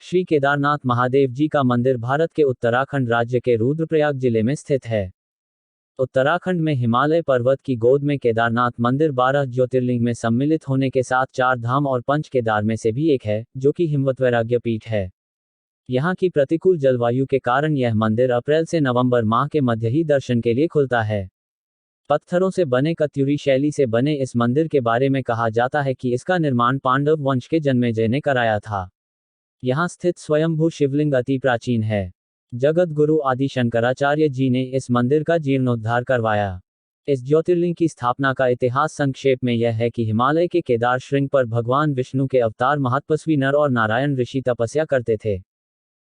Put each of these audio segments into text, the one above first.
श्री केदारनाथ महादेव जी का मंदिर भारत के उत्तराखंड राज्य के रुद्रप्रयाग जिले में स्थित है। उत्तराखंड में हिमालय पर्वत की गोद में केदारनाथ मंदिर 12 ज्योतिर्लिंग में सम्मिलित होने के साथ 4 धाम और 5 केदार में से भी एक है, जो कि हिमवत वैराग्य पीठ है। यहाँ की प्रतिकूल जलवायु के कारण यह मंदिर अप्रैल से नवंबर माह के मध्य ही दर्शन के लिए खुलता है। पत्थरों से बने कत्यूरी शैली से बने इस मंदिर के बारे में कहा जाता है कि इसका निर्माण पांडव वंश के जन्मेजय ने कराया था। यहाँ स्थित स्वयंभू शिवलिंग अति प्राचीन है। जगत गुरु आदि शंकराचार्य जी ने इस मंदिर का जीर्णोद्धार करवाया। इस ज्योतिर्लिंग की स्थापना का इतिहास संक्षेप में यह है कि हिमालय के केदार श्रृंग पर भगवान विष्णु के अवतार महतपस्वी नर और नारायण ऋषि तपस्या करते थे।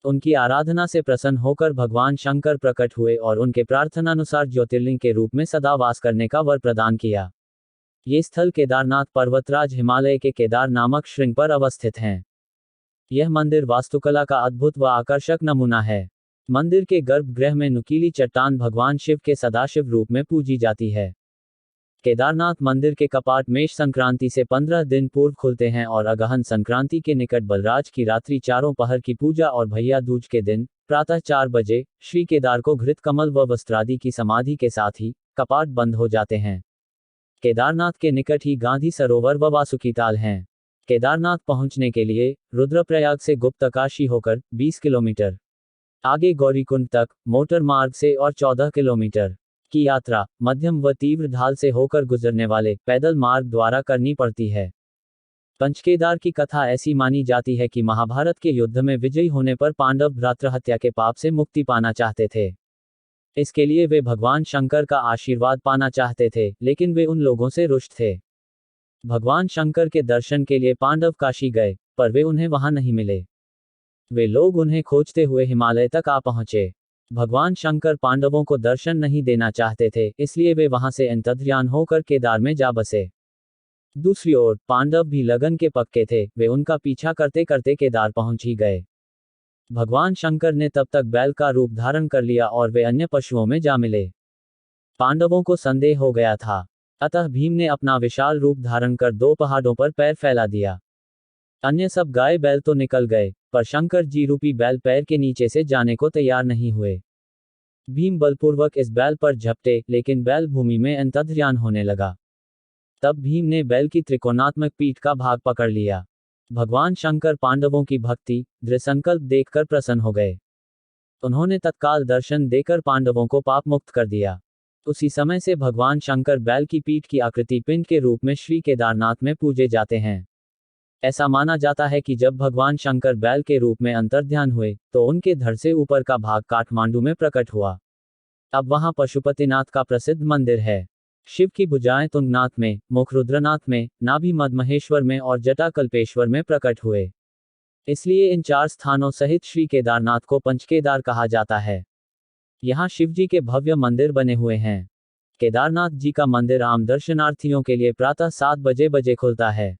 उनकी आराधना से प्रसन्न होकर भगवान शंकर प्रकट हुए और उनके प्रार्थनानुसार ज्योतिर्लिंग के रूप में सदा वास करने का वर प्रदान किया। ये स्थल केदारनाथ पर्वतराज हिमालय के केदार नामक श्रृंग पर अवस्थित हैं। यह मंदिर वास्तुकला का अद्भुत व आकर्षक नमूना है। मंदिर के गर्भगृह में नुकीली चट्टान भगवान शिव के सदाशिव रूप में पूजी जाती है। केदारनाथ मंदिर के कपाट मेष संक्रांति से 15 दिन पूर्व खुलते हैं और अगहन संक्रांति के निकट बलराज की रात्रि चारों पहर की पूजा और भैया दूज के दिन प्रातः 4 बजे श्री केदार को घृत कमल व वस्त्रादि की समाधि के साथ ही कपाट बंद हो जाते हैं। केदारनाथ के निकट ही गांधी सरोवर व वासुकी ताल हैं। केदारनाथ पहुंचने के लिए रुद्रप्रयाग से गुप्तकाशी होकर 20 किलोमीटर, आगे गौरीकुंड तक मोटर मार्ग से और 14 किलोमीटर की यात्रा मध्यम व तीव्र ढाल से होकर गुजरने वाले पैदल मार्ग द्वारा करनी पड़ती है। पंचकेदार की कथा ऐसी मानी जाती है कि महाभारत के युद्ध में विजयी होने पर पांडव भ्रातृहत्या के पाप से मुक्ति पाना चाहते थे। इसके लिए वे भगवान शंकर का आशीर्वाद पाना चाहते थे, लेकिन वे उन लोगों से रुष्ट थे। भगवान शंकर के दर्शन के लिए पांडव काशी गए, पर वे उन्हें वहां नहीं मिले। वे लोग उन्हें खोजते हुए हिमालय तक आ पहुंचे। भगवान शंकर पांडवों को दर्शन नहीं देना चाहते थे, इसलिए वे वहां से अंतर्ध्यान होकर केदार में जा बसे। दूसरी ओर पांडव भी लगन के पक्के थे, वे उनका पीछा करते करते केदार पहुंच ही गए। भगवान शंकर ने तब तक बैल का रूप धारण कर लिया और वे अन्य पशुओं में जा मिले। पांडवों को संदेह हो गया था, अतः भीम ने अपना विशाल रूप धारण कर 2 पहाड़ों पर पैर फैला दिया। अन्य सब गाय बैल तो निकल गए, पर शंकर जी रूपी बैल पैर के नीचे से जाने को तैयार नहीं हुए। भीम बलपूर्वक इस बैल पर झपटे, लेकिन बैल भूमि में अंतर्ध्यान होने लगा। तब भीम ने बैल की त्रिकोणात्मक पीठ का भाग पकड़ लिया। भगवान शंकर पांडवों की भक्ति दृढ़ संकल्प देखकर प्रसन्न हो गए। उन्होंने तत्काल दर्शन देकर पांडवों को पाप मुक्त कर दिया। उसी समय से भगवान शंकर बैल की पीठ की आकृति पिंड के रूप में श्री केदारनाथ में पूजे जाते हैं। ऐसा माना जाता है कि जब भगवान शंकर बैल के रूप में अंतर्ध्यान हुए, तो उनके धड़ से ऊपर का भाग काठमांडू में प्रकट हुआ। अब वहां पशुपतिनाथ का प्रसिद्ध मंदिर है। शिव की भुजाएं तुंगनाथ में, मुख रुद्रनाथ में, नाभि मदमहेश्वर में और जटा कल्पेश्वर में प्रकट हुए। इसलिए इन 4 स्थानों सहित श्री केदारनाथ को पंचकेदार कहा जाता है। यहाँ शिवजी के भव्य मंदिर बने हुए हैं। केदारनाथ जी का मंदिर आम दर्शनार्थियों के लिए प्रातः 7 बजे खुलता है।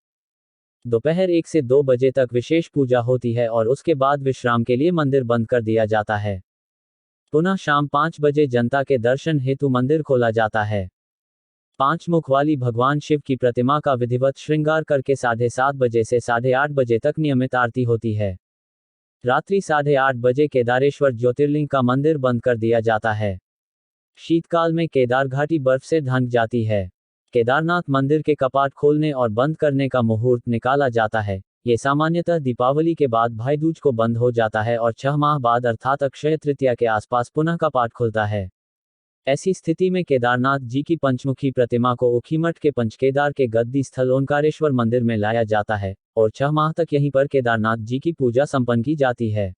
दोपहर 1 से 2 बजे तक विशेष पूजा होती है और उसके बाद विश्राम के लिए मंदिर बंद कर दिया जाता है। पुनः शाम 5 बजे जनता के दर्शन हेतु मंदिर खोला जाता है। 5 मुख वाली भगवान शिव की प्रतिमा का विधिवत श्रृंगार करके 7:30 बजे से 8:30 बजे तक नियमित आरती होती है। रात्रि 8:30 बजे केदारेश्वर ज्योतिर्लिंग का मंदिर बंद कर दिया जाता है। शीतकाल में केदार घाटी बर्फ से ढंक जाती है। केदारनाथ मंदिर के कपाट खोलने और बंद करने का मुहूर्त निकाला जाता है। ये सामान्यतः दीपावली के बाद भाई दूज को बंद हो जाता है और 6 माह बाद अर्थात अक्षय तृतीया के आसपास पुनः कपाट खुलता है। ऐसी स्थिति में केदारनाथ जी की पंचमुखी प्रतिमा को ऊखीमठ के पंचकेदार के गद्दी स्थल ओंकारेश्वर मंदिर में लाया जाता है और 6 माह तक यहीं पर केदारनाथ जी की पूजा संपन्न की जाती है।